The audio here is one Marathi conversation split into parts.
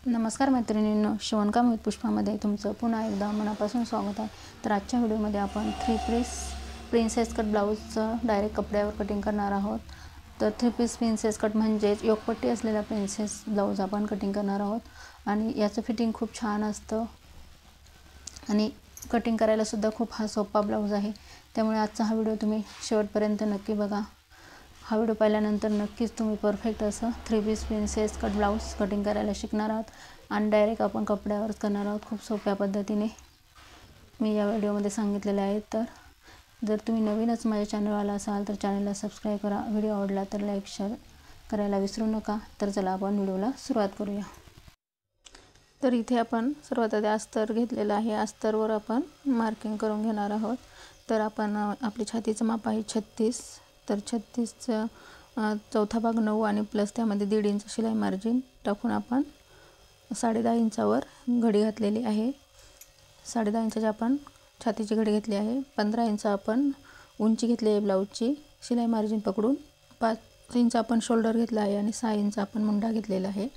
नमस्कार मैत्रिणींनो, शिवणकाम विथ पुष्पामध्ये तुमचं पुन्हा एकदा मनापासून स्वागत आहे। तर आजच्या व्हिडिओमध्ये आपण 3 पीस प्रिन्सेस कट ब्लाऊजचं डायरेक्ट कपड्यावर कटिंग करणार आहोत। तर 3 पीस प्रिन्सेस कट म्हणजेच योगपट्टी असलेला प्रिन्सेस ब्लाऊज आपण कटिंग करणार आहोत आणि याचं फिटिंग खूप छान असतं आणि कटिंग करायला सुद्धा खूप सोपा ब्लाऊज आहे। त्यामुळे आजचा हा व्हिडिओ तुम्ही शेवटपर्यंत नक्की बघा। हा व्हिडिओ पाहिल्यानंतर नक्कीच तुम्ही परफेक्ट असं 3 piece princess cut blouse cutting करायला शिकणार आहात आणि डायरेक्ट आपण कपड्यावर करणार आहोत खूप सोप्या पद्धतीने मी या व्हिडिओमध्ये सांगितलेले आहे। तर जर तुम्ही नवीनच माझ्या चॅनलवर असाल तर चॅनलला सबस्क्राइब करा, व्हिडिओ आवडला तर लाईक शेअर करायला विसरू नका। तर चला आपण व्हिडिओला सुरुवात करूया। तर इथे आपण सर्वात आधी अस्तर घेतलेला आहे, अस्तरवर आपण मार्किंग करून घेणार आहोत। तर आपण आपली छातीचं माप आहे 36, तर 36चा चौथा भाग 9 आणि प्लस त्यामध्ये 1.5 इंच शिलाई मार्जिन टाकून आपण 10.5 इंचावर घडी घातलेली आहे। 10.5 इंचाची आपण छातीची घडी घेतली आहे। 15 इंच आपण उंची घेतली आहे ब्लाऊजची शिलाई मार्जिन पकडून। 5 इंच आपण शोल्डर घेतला आहे आणि 6 इंच आपण मुंडा घेतलेला आहे।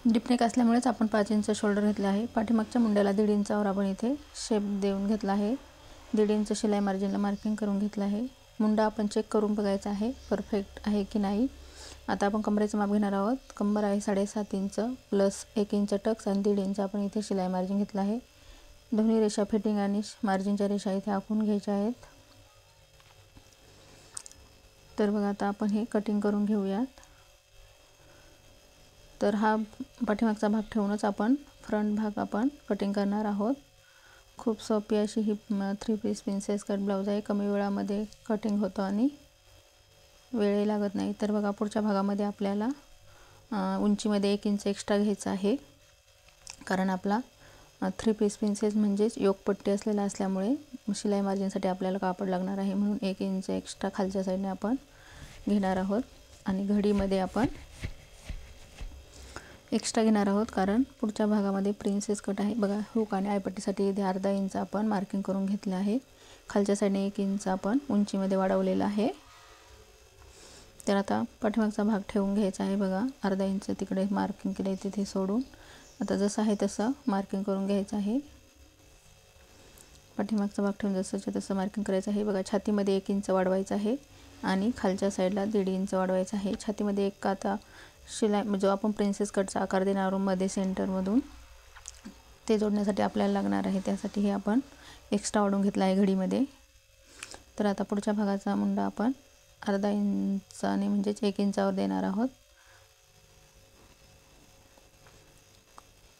डीप नेक असल्यामुळेच आपण 5 इंच शोल्डर घेतला आहे। पाठीमागच्या मुंड्याला 1.5 इंचावर आपण इथे शेप देऊन घेतला आहे। 1.5 इंच शिलाई मार्जिनला मार्किंग करून घेतला आहे। मुंडा आपण चेक करून बघायचा आहे परफेक्ट आहे की नाही। आता आपण कमरेचं माप घेणार आहोत। कंबर आहे 7.5 इंच प्लस 1 इंच टक्स आणि 1.5 इंच आपण इथे शिलाई मार्जिन घेतला आहे। दोन्ही रेषा फिटिंग आणि मार्जिनच्या रेषा इथे आखून घ्यायच्या आहेत। तर बघा आता आपण हे कटिंग करून घेऊयात। तर हा पाठीमागचा भाग ठेवूनच आपण फ्रंट भाग आपण कटिंग करणार आहोत। खूप सोपी अशी ही 3 पीस प्रिन्सेस कट ब्लाऊज आहे। कमी वेळामध्ये कटिंग होतं आणि वेळही लागत नाही। तर बघा पुढच्या भागामध्ये आपल्याला उंचीमध्ये 1 इंच एक्स्ट्रा घ्यायचा आहे, कारण आपला 3 पीस प्रिन्सेस म्हणजेच योगपट्टी असलेला असल्यामुळे शिलाई मार्जिनसाठी आपल्याला कापड लागणार आहे, म्हणून 1 इंच एक्स्ट्रा खालच्या साईडने आपण घेणार आहोत। आणि घडीमध्ये आपण एक्स्ट्रा घेणार आहोत, कारण पुढच्या भागामध्ये प्रिन्सेस कट आहे। बघा हुक आणि आयपट्टीसाठी इथे 1/2 इंच आपण मार्किंग करून घेतले आहे। खालच्या साईडने 1 इंच आपण उंचीमध्ये वाढवलेला आहे। तर आता पाठीमागचा भाग ठेवून घ्यायचा आहे। बघा 1/2 इंच तिकडे मार्किंग केले तिथे सोडून आता जसं आहे तसं मार्किंग करून घ्यायचं आहे। पाठीमागचा भाग ठेवून जसंच्या तसं मार्किंग करायचं आहे। बघा छातीमध्ये 1 इंच वाढवायचं आहे आणि खालच्या साईडला 1.5 इंच वाढवायचं आहे। छातीमध्ये एक आता शिलाई जो आपण प्रिन्सेस कटचा आकार देणार आहोत मध्ये सेंटरमधून ते जोडण्यासाठी आपल्याला लागणार आहे, त्यासाठी हे आपण एक्स्ट्रा वाढवून घेतला आहे घडीमध्ये। तर आता पुढच्या भागाचा मुंडा आपण 1/2 इंचाने म्हणजेच 1 इंचावर देणार आहोत।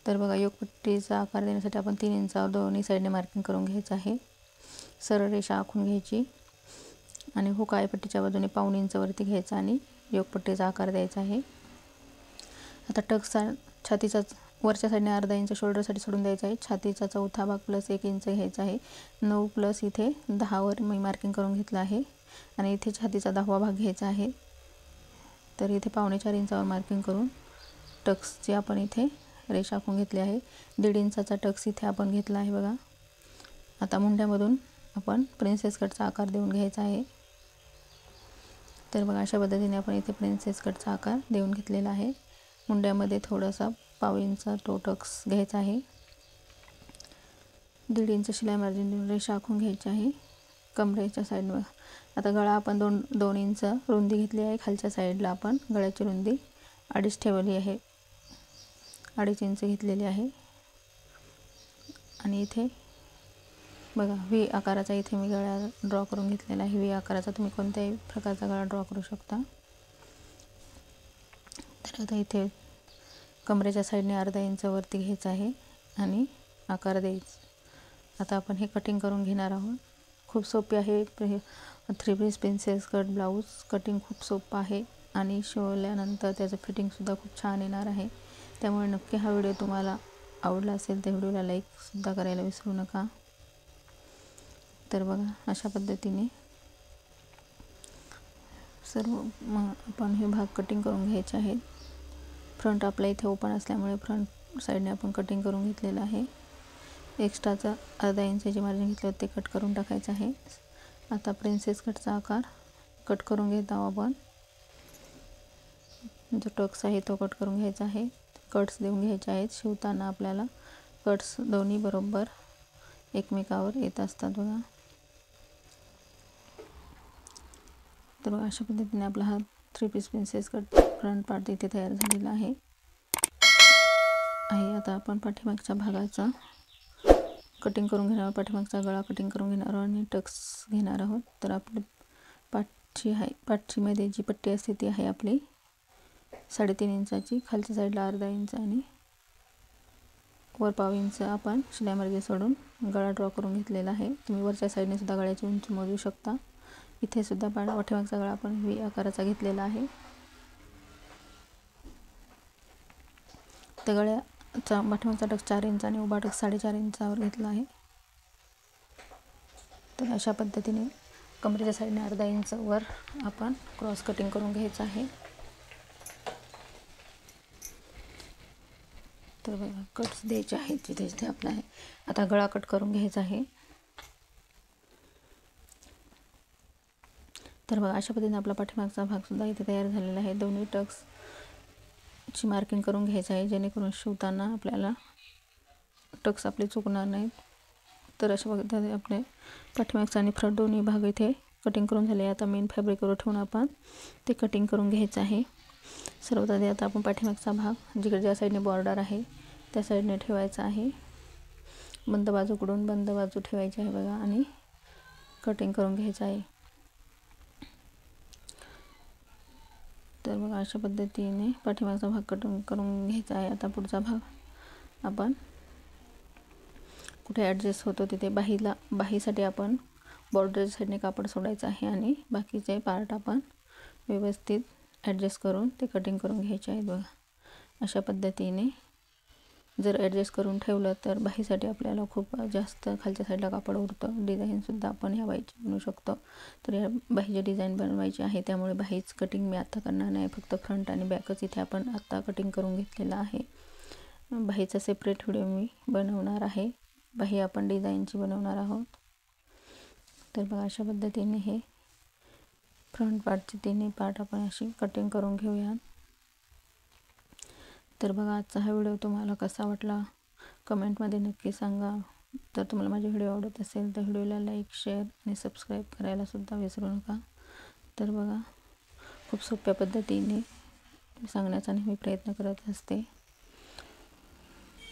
तर बघा योगपट्टीचा आकार देण्यासाठी आपण 3 इंचावर दोन्ही साईडने मार्किंग करून घ्यायचं आहे। सरळ रेषा आखून घ्यायची आणि हुक आयपट्टीच्या बाजूने 1/4 इंचावरती घ्यायचा आणि योगपट्टीचा आकार द्यायचा आहे। आता टक्सचा छातीचा वरच्या साईडने 1/2 इंच शोल्डरसाठी सोडून द्यायचा आहे। छातीचा चौथा भाग प्लस 1 इंच घ्यायचा आहे। 9 प्लस इथे 10 वर मी मार्किंग करून घेतलं आहे आणि इथे छातीचा 10वा भाग घ्यायचा आहे। तर इथे 4.25 इंचावर मार्किंग करून टक्सची आपण इथे रेषा आखून घेतली आहे। 1.5 इंचाचा टक्स इथे आपण घेतला आहे। बघा आता मुंड्यामधून आपण प्रिन्सेस कटचा आकार देऊन घ्यायचा आहे। तर बघा अशा पद्धतीने आपण इथे प्रिन्सेस कटचा आकार देऊन घेतलेला आहे। मुंड्यामध्ये थोडासा 1/4 इंच तो टक्स घ्यायचा आहे। 1.5 इंच शिलाई मार्जिन देऊन रेषा आखून घ्यायची आहे कमरेच्या साईडवर। आता गळा आपण 2 इंच रुंदी घेतली आहे। खालच्या साईडला आपण गळ्याची रुंदी 2.5 ठेवली आहे, 2.5 इंच घेतलेली आहे। आणि इथे बघा व्ही आकाराचा इथे मी गळा ड्रॉ करून घेतलेला आहे। व्ही आकाराचा तुम्ही कोणत्याही प्रकारचा गळा ड्रॉ करू शकता। तर आता इथे कमरेच्या साईडने 1/2 इंच वरती घ्यायचं आहे आणि आकार द्यायचा। आता आपण हे कटिंग करून घेणार आहोत। खूप सोपी आहे 3 piece princess cut blouse. Cutting खूप सोपं आहे आणि शिवल्यानंतर त्याचं फिटिंगसुद्धा खूप छान येणार आहे। त्यामुळे नक्की हा व्हिडिओ तुम्हाला आवडला असेल तर व्हिडिओला लाईकसुद्धा करायला विसरू नका। तर बघा अशा पद्धतीने सर्व आपण हे भाग कटिंग करून घ्यायचे आहेत। फ्रंट आपल्या इथे ओपन असल्यामुळे फ्रंट साईडने आपण कटिंग करून घेतलेलं आहे। एक्स्ट्राचा 1/2 इंचाची मार्जिन घेतलं ते कट करून टाकायचं आहे। आता प्रिन्सेस कटचा आकार कट करून घेत आहोत आपण। जो टक्स आहे तो कट करून घ्यायचा आहे। कट्स देऊन घ्यायचे आहेत. शिवताना आपल्याला कट्स दोन्ही बरोबर एकमेकावर येत असतात बघा. तर अशा पद्धतीने आपला हा 3 piece princess cut front part इथे तयार झालेला आहे. आता आपण पाठीमागच्या भागाचा कटिंग करून घेणार आहोत. पाठीमागचा गळा कटिंग करून घेणार आहोत आणि टक्स घेणार आहोत. तर आपली पाठीमध्ये जी पट्टी असते ती आहे आपली 3.5 इंचाची. खालच्या साईडला अर्धा इंच आणि वर पाव इंच आपण शिलाई मार्जिन सोडून गळा ड्रॉ करून घेतलेला आहे. तुम्ही वरच्या साईडने सुद्धा गळ्याची उंची मोजू शकता. इथे सुद्धा पाठीमागचा गळा आपण व्ही आकाराचा घेतलेला आहे. त्या गळ्याचा पाठीमागचा टक्स 4 इंच आणि उभा टक्स 4.5 इंचावर घेतला आहे. तर अशा पद्धतीने कमरेच्या साईडने अर्धा इंच वर आपण क्रॉस कटिंग करून घ्यायचं आहे. तर बघा कट्स द्यायचे आहेत जिथे जिथे आपला आहे. आता गळा कट करून घ्यायचा आहे. तर बघा अशा पद्धतीने आपला पाठीमागचा भाग सुद्धा इथे तयार झालेला आहे. दोन्ही टक्सची मार्किंग करून घ्यायचं आहे जेणेकरून शिवताना आपल्याला टक्स आपले चुकणार नाहीत. तर अशा पद्धतीने आपले पाठीमागचा आणि फ्रंट दोन्ही भाग इथे कटिंग करून झाले. आता मेन फॅब्रिकवर ठेवून आपण ते कटिंग करून घ्यायचं आहे. सर्वात आधी आता आपण पाठीमागचा भाग जिकडे ज्या साईडने बॉर्डर आहे त्या साईडने ठेवायचा आहे. बंद बाजूकडून बंद बाजू ठेवायची आहे बघा आणि कटिंग करून घ्यायचं आहे. तर बघा अशा पद्धतीने पाठीमागचा भाग कटिंग करून घ्यायचा आहे. आता पुढचा भाग आपण कुठे ॲडजस्ट होतो तिथे बाहीसाठी आपण बॉर्डर साईडने कापड सोडायचं आहे आणि बाकीचे पार्ट आपण व्यवस्थित ॲडजस्ट करून ते कटिंग करून घ्यायचे आहेत बघा. अशा पद्धतीने जर ॲडजस्ट करून ठेवलं तर बाहीसाठी आपल्याला खूप जास्त खालच्या साईडला कापड उरतं. डिझाईनसुद्धा आपण ह्या बाहीची बनवू शकतो. तर या बाहीची डिझाईन बनवायची आहे त्यामुळे बाहीच कटिंग मी आत्ता करणार नाही. फक्त फ्रंट आणि बॅकच इथे आपण आत्ता कटिंग करून घेतलेला आहे. बाहीचा सेपरेट व्हिडिओ मी बनवणार आहे. बाही आपण डिझाईनची बनवणार आहोत. तर बघा अशा पद्धतीने हे फ्रंट पार्टचे तिन्ही पार्ट आपण अशी कटिंग करून घेऊयात. तर बघा आजचा हा व्हिडिओ तुम्हाला कसा वाटला कमेंटमध्ये नक्की सांगा. तर तुम्हाला माझे व्हिडिओ आवडत असेल तर व्हिडिओला लाईक, शेअर आणि सबस्क्राईब करायला सुद्धा विसरू नका. तर बघा खूप सोप्या पद्धतीने सांगण्याचा नेहमी प्रयत्न करत असते.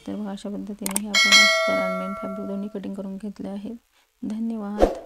तर बघा अशा पद्धतीने हे आपण अस्तर आणि मेन फॅब्रिक दोन्ही कटिंग करून घेतले आहेत. धन्यवाद.